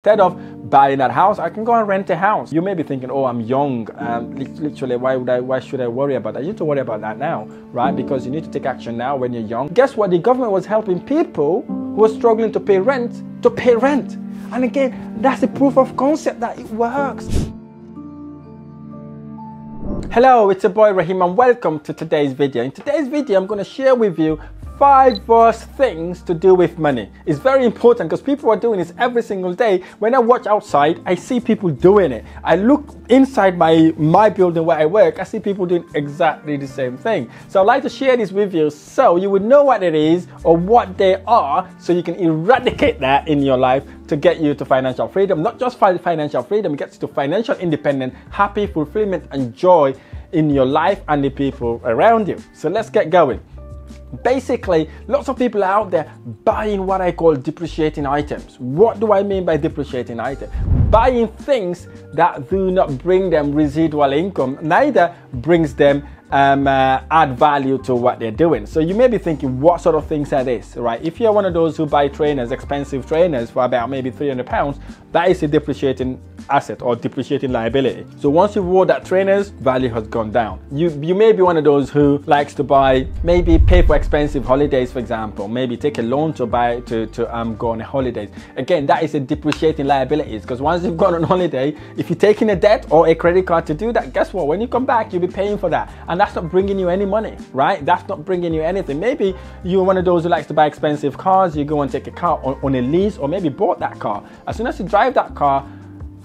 Instead of buying that house, I can go and rent a house. You may be thinking, oh, I'm young. Literally, why should I worry about that? You need to worry about that now, right? Because you need to take action now when you're young. Guess what? The government was helping people who were struggling to pay rent to pay rent. And again, that's the proof of concept that it works. Hello, it's your boy Rahim and welcome to today's video. In today's video, I'm going to share with you 5 worst things to do with money. It's very important because people are doing this every single day. When I watch outside, I see people doing it. I look inside my building where I work, I see people doing exactly the same thing. So I'd like to share this with you so you would know what it is or what they are so you can eradicate that in your life to get you to financial freedom. Not just financial freedom, it gets you to financial independence, happy, fulfillment and joy in your life and the people around you. So let's get going. Basically, lots of people are out there buying what I call depreciating items. What do I mean by depreciating items? Buying things that do not bring them residual income, neither brings them add value to what they're doing. So you may be thinking, what sort of things are this, right? If you're one of those who buy trainers, expensive trainers for about maybe £300, that is a depreciating asset or depreciating liability. So once you wore that trainers, value has gone down. You may be one of those who likes to buy, maybe pay for expensive holidays, for example, maybe take a loan to buy to go on a holidays. Again, that is a depreciating liabilities because once you've gone on holiday, if you're taking a debt or a credit card to do that, guess what? When you come back, you'll be paying for that. And that's not bringing you any money, right? That's not bringing you anything. Maybe you're one of those who likes to buy expensive cars. You go and take a car on a lease or maybe bought that car. As soon as you drive that car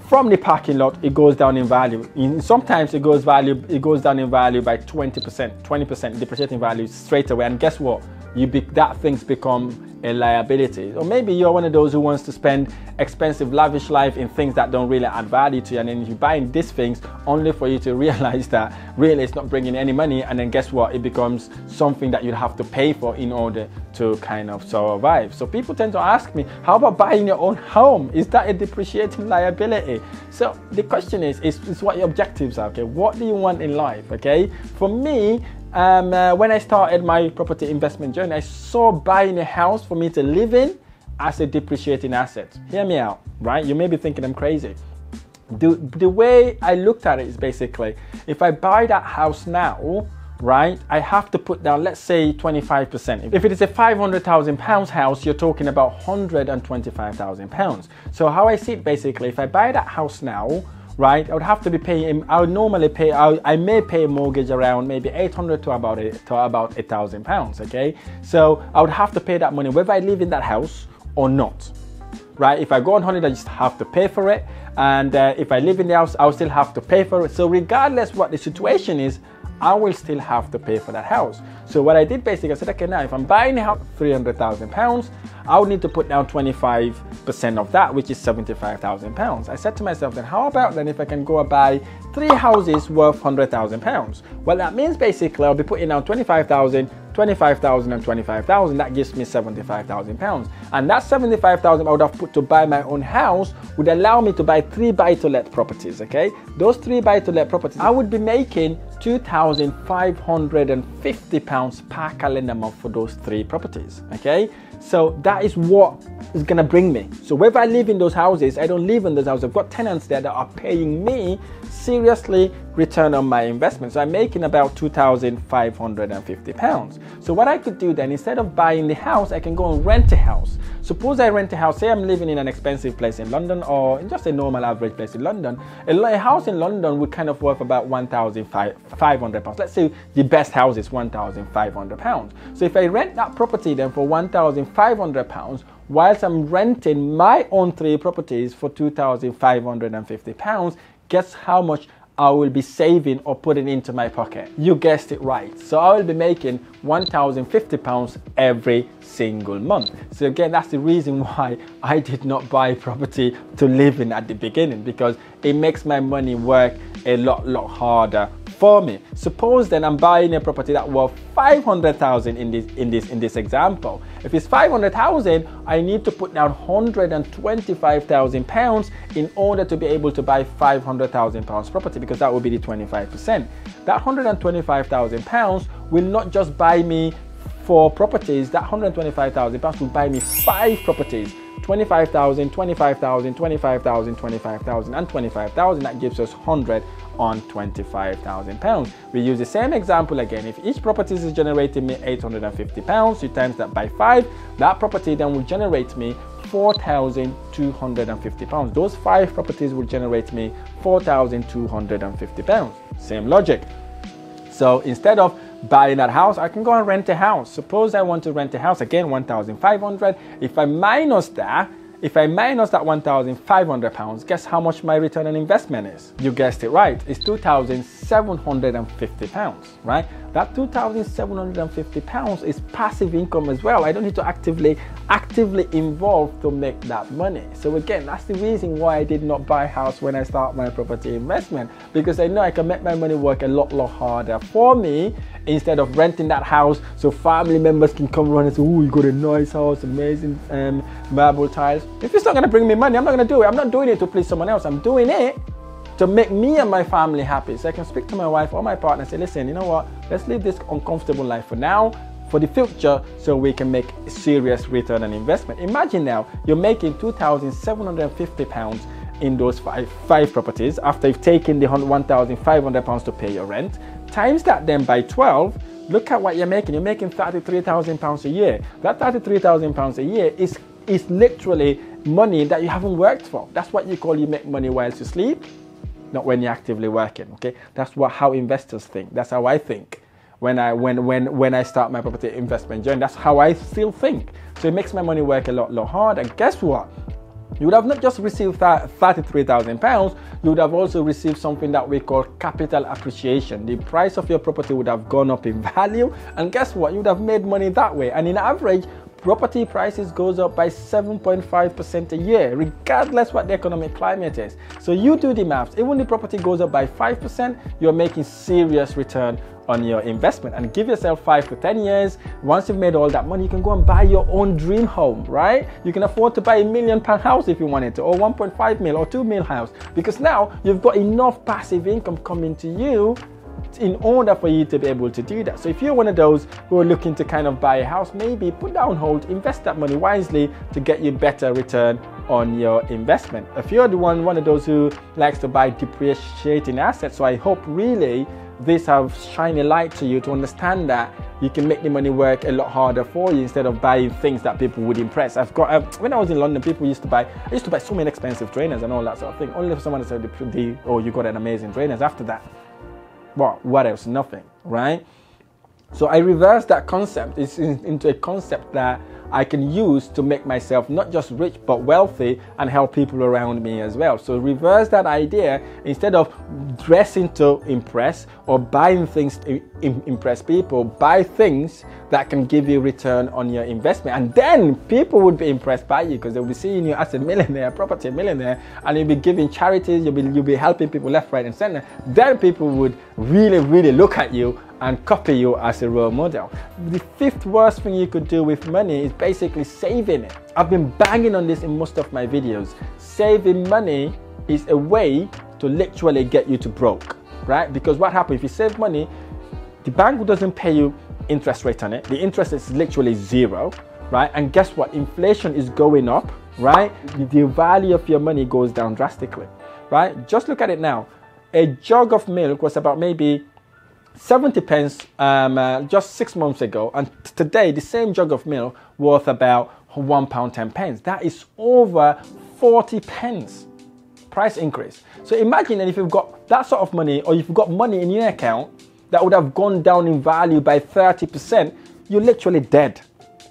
from the parking lot, it goes down in value. Sometimes it goes down in value by 20% depreciating value straight away. And guess what? That things become a liability. Or maybe you're one of those who wants to spend expensive, lavish life in things that don't really add value to you, and then you're buying these things only for you to realize that really it's not bringing any money, and then guess what? It becomes something that you'd have to pay for in order to kind of survive. So people tend to ask me, how about buying your own home? Is that a depreciating liability? So the question is what your objectives are, okay? What do you want in life, okay? For me, when I started my property investment journey, I saw buying a house for me to live in as a depreciating asset. Hear me out, right? You may be thinking I'm crazy. The way I looked at it is basically, if I buy that house now, right, I have to put down, let's say 25%. If it is a £500,000 house, you're talking about £125,000. So how I see it basically, if I buy that house now, right, I would have to be paying, I would normally pay, I may pay a mortgage around maybe 800 to about £1,000, okay? So I would have to pay that money whether I live in that house or not, right? If I go on holiday, I just have to pay for it. And if I live in the house, I'll still have to pay for it. So regardless what the situation is, I will still have to pay for that house. So what I did basically, I said, okay, now if I'm buying a house for £300,000, I would need to put down 25% of that, which is £75,000. I said to myself, then how about then if I can go and buy 3 houses worth £100,000? Well, that means basically I'll be putting down 25,000, 25,000 and 25,000. That gives me £75,000. And that 75,000 I would have put to buy my own house would allow me to buy 3 buy-to-let properties, okay? Those 3 buy-to-let properties, I would be making £2,550 per calendar month for those 3 properties, okay? So that is what is gonna bring me. So whether I live in those houses, I don't live in those houses, I've got tenants there that are paying me seriously return on my investment. So I'm making about £2,550. So what I could do then, instead of buying the house, I can go and rent a house. Suppose I rent a house, say I'm living in an expensive place in London or in just a normal average place in London. A house in London would kind of worth about £1,500. Let's say the best house is £1,500. So if I rent that property then for £1,500, whilst I'm renting my own 3 properties for £2,550, guess how much I will be saving or putting into my pocket? You guessed it right. So I will be making £1,050 every single month. So again, that's the reason why I did not buy property to live in at the beginning, because it makes my money work a lot harder for me. Suppose then I'm buying a property that worth 500,000 in this example. If it's 500,000, I need to put down £125,000 in order to be able to buy £500,000 property, because that would be the 25%. That £125,000 will not just buy me 4 properties, that £125,000 will buy me 5 properties. 25,000, 25,000, 25,000, 25,000, and 25,000. That gives us £125,000. We use the same example again. If each property is generating me £850, you times that by 5. That property then will generate me £4,250. Those 5 properties will generate me £4,250. Same logic. So instead of buying that house, I can go and rent a house. Suppose I want to rent a house, again, 1,500. If I minus that £1,500, guess how much my return on investment is? You guessed it right. It's £2,750, right? That £2,750 is passive income as well. I don't need to actively involve to make that money. So again, that's the reason why I did not buy a house when I start my property investment, because I know I can make my money work a lot harder for me instead of renting that house so family members can come around and say, oh, you got a nice house, amazing marble tiles. If it's not going to bring me money, I'm not going to do it. I'm not doing it to please someone else. I'm doing it to make me and my family happy. So I can speak to my wife or my partner and say, listen, you know what, let's live this uncomfortable life for now, for the future, so we can make a serious return on investment. Imagine now you're making £2,750 in those five properties after you've taken the £1,500 to pay your rent. Times that then by 12, look at what you're making. You're making £33,000 a year. That £33,000 a year is literally money that you haven't worked for. That's what you call you make money whilst you sleep, not when you're actively working. Okay, that's how investors think. That's how I think when I start my property investment journey. That's how I still think. So it makes my money work a lot harder. And guess what? You would have not just received £33,000, you would have also received something that we call capital appreciation. The price of your property would have gone up in value, and guess what? You would have made money that way. And in average, property prices goes up by 7.5% a year, regardless what the economic climate is. So you do the maths. Even the property goes up by 5%, you're making serious return on your investment. And give yourself 5 to 10 years. Once you've made all that money, you can go and buy your own dream home, right? You can afford to buy £1 million house if you wanted to, or 1.5 mil or 2 mil house, because now you've got enough passive income coming to you in order for you to be able to do that. So if you're one of those who are looking to kind of buy a house, maybe put that on hold, invest that money wisely to get you better return on your investment. If you're the one of those who likes to buy depreciating assets, so I hope really this has shine a light to you to understand that you can make the money work a lot harder for you instead of buying things that people would impress. I've got when I was in London, people used to buy so many expensive trainers and all that sort of thing. Only if someone said, oh, you got an amazing trainers. After that, well, what else? Nothing, right? So I reversed that concept into a concept that I can use to make myself not just rich but wealthy and help people around me as well. So reverse that idea. Instead of dressing to impress or buying things to impress people, buy things that can give you return on your investment, and then people would be impressed by you because they'll be seeing you as a millionaire, property millionaire, and you'll be giving charities, you'll be helping people left, right, and center. Then people would really look at you and copy you as a role model. The 5th worst thing you could do with money is basically saving it. I've been banging on this in most of my videos. Saving money is a way to literally get you to broke, right? Because what happens if you save money, the bank doesn't pay you interest rate on it. The interest is literally 0, right? And guess what? Inflation is going up, right? The value of your money goes down drastically, right? Just look at it now. A jug of milk was about maybe 70 pence just 6 months ago, and today the same jug of milk worth about £1.10. That is over 40 pence price increase. So imagine that if you've got that sort of money, or if you've got money in your account that would have gone down in value by 30%, you're literally dead.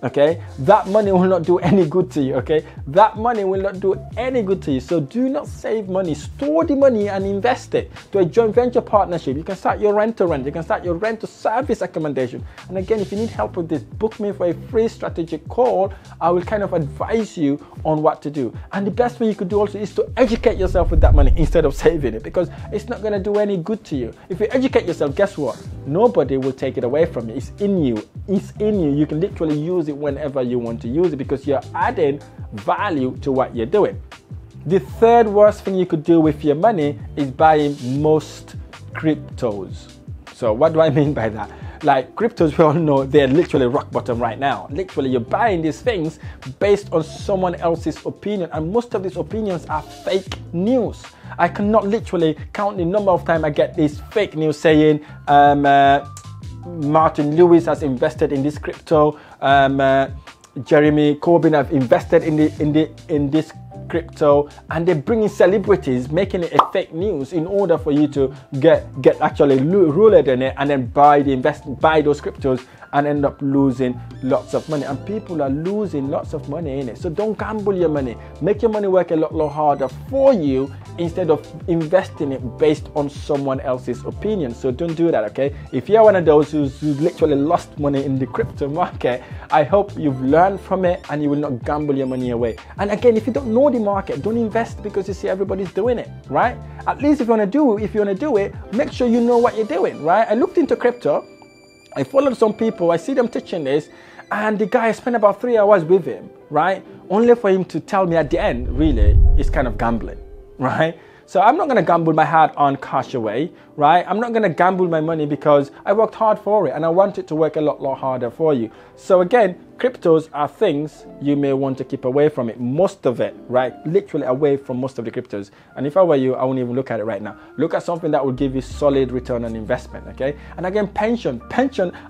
Okay, that money will not do any good to you. Okay, that money will not do any good to you. So do not save money. Store the money and invest it to a joint venture partnership. You can start your rent to rent. You can start your rent to service accommodation. And again, if you need help with this, book me for a free strategic call. I will kind of advise you on what to do. And the best thing you could do also is to educate yourself with that money instead of saving it, because it's not going to do any good to you. If you educate yourself, guess what? Nobody will take it away from you. It's in you. It's in you. You can literally use it whenever you want to use it because you're adding value to what you're doing. The 3rd worst thing you could do with your money is buying most cryptos. So what do I mean by that? like cryptos, we all know they're literally rock bottom right now. Literally, you're buying these things based on someone else's opinion, and most of these opinions are fake news. I cannot literally count the number of times I get this fake news saying Martin Lewis has invested in this crypto, Jeremy Corbyn have invested in this crypto, and they're bringing celebrities, making it a fake news in order for you to get actually ruled in it, and then buy those cryptos and end up losing lots of money. And people are losing lots of money in it. So don't gamble your money. Make your money work a lot harder for you instead of investing it based on someone else's opinion. So don't do that, okay? If you're one of those who's literally lost money in the crypto market, I hope you've learned from it and you will not gamble your money away. And again, if you don't know the market, don't invest because you see everybody's doing it, right? At least if you want to do it, make sure you know what you're doing, right? I looked into crypto. I followed some people, I see them teaching this, and the guy spent about 3 hours with him, right? Only for him to tell me at the end, really, it's kind of gambling, right? So I'm not going to gamble my hard-earned cash away, right? I'm not going to gamble my money because I worked hard for it and I want it to work a lot harder for you. So again, cryptos are things you may want to keep away from it, most of it, right? Literally away from most of the cryptos. And if I were you, I wouldn't even look at it right now. Look at something that will give you solid return on investment, okay? And again, pension,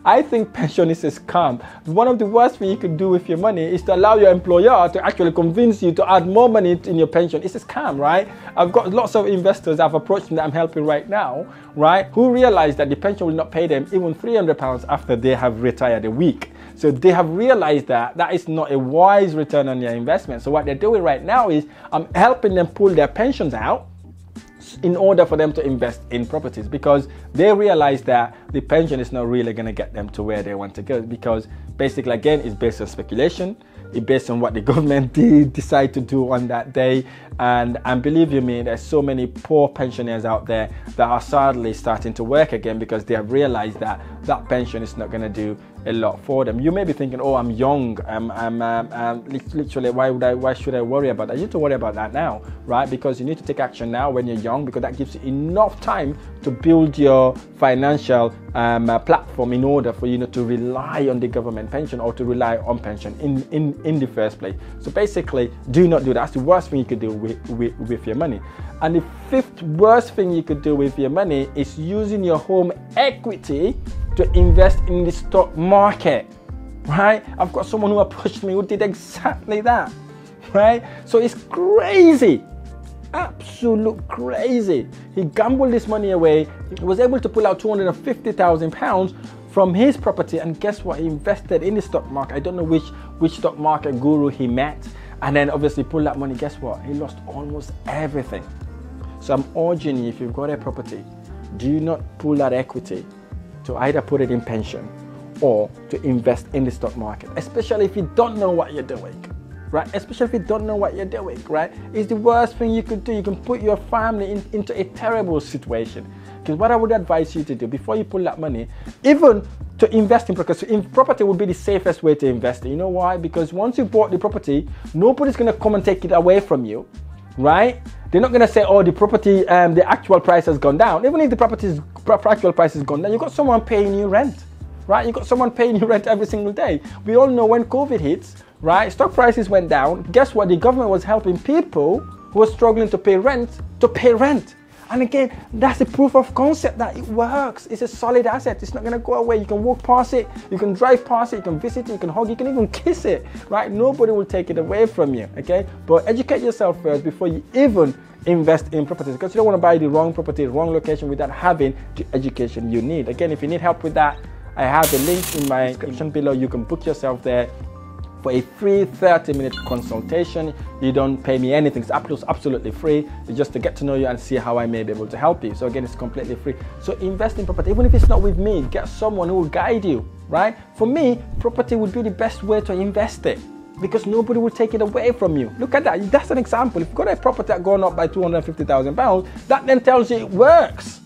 I think pension is a scam. One of the worst things you could do with your money is to allow your employer to actually convince you to add more money in your pension. It's a scam, right? I've got lots of investors I've approached that I'm helping right now, right, who realize that the pension will not pay them even £300 after they have retired a week. So they have realized that that is not a wise return on their investment. So what they're doing right now is I'm helping them pull their pensions out in order for them to invest in properties, because they realize that the pension is not really going to get them to where they want to go, because basically, again, it's based on speculation. It's based on what the government decide to do on that day. And believe you me, there's so many poor pensioners out there that are sadly starting to work again because they have realized that that pension is not going to do a lot for them. You may be thinking, oh, I'm young. Literally, why should I worry about that? You need to worry about that now, right? Because you need to take action now when you're young, because that gives you enough time to build your financial platform in order for you not to rely on the government pension or to rely on pension in the first place. So basically, do not do that. That's the worst thing you could do with your money. And the fifth worst thing you could do with your money is using your home equity to invest in the stock market, right? I've got someone who approached me who did exactly that, right? So it's crazy, absolute crazy. He gambled this money away. He was able to pull out £250,000 from his property, and guess what? He invested in the stock market. I don't know which stock market guru he met, and then obviously pulled that money. Guess what? He lost almost everything. So I'm urging you, if you've got a property, do not pull that equity to either put it in pension or to invest in the stock market, especially if you don't know what you're doing, right? Especially if you don't know what you're doing, right? It's the worst thing you could do. You can put your family into a terrible situation. Because what I would advise you to do before you pull that money, even to invest in property, property would be the safest way to invest. You know why? Because once you bought the property, nobody's going to come and take it away from you, right? They're not going to say, oh, the property, the actual price has gone down. Even if the property's actual price has gone down, you've got someone paying you rent, right? You've got someone paying you rent every single day. We all know when COVID hits, right, stock prices went down. Guess what? The government was helping people who were struggling to pay rent to pay rent. And again, that's the proof of concept that it works. It's a solid asset. It's not going to go away. You can walk past it. You can drive past it. You can visit it. You can hug. You can even kiss it, right? Nobody will take it away from you, okay? But educate yourself first before you even invest in properties, because you don't want to buy the wrong property, wrong location without having the education you need. Again, if you need help with that, I have the link in my description below. You can book yourself there for a free 30-minute consultation. You don't pay me anything. It's absolutely free. It's just to get to know you and see how I may be able to help you. So again, it's completely free. So invest in property. Even if it's not with me, get someone who will guide you, right? For me, property would be the best way to invest it, because nobody will take it away from you. Look at that. That's an example. If you've got a property that gone up by £250,000, that then tells you it works.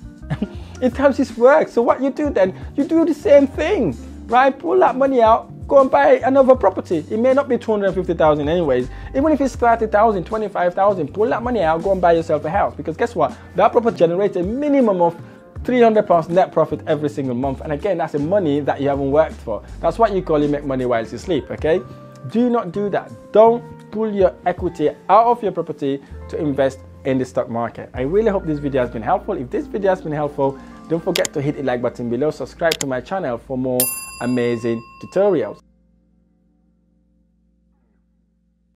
It tells you it works. So what you do then, you do the same thing, right? Pull that money out, go and buy another property. It may not be 250,000 anyways. Even if it's 30,000, 25,000, pull that money out, go and buy yourself a house. Because guess what? That property generates a minimum of £300 net profit every single month. And again, that's the money that you haven't worked for. That's what you call you make money while you sleep, okay? Do not do that. Don't pull your equity out of your property to invest in the stock market. I really hope this video has been helpful. If this video has been helpful, don't forget to hit the like button below. Subscribe to my channel for more amazing tutorials.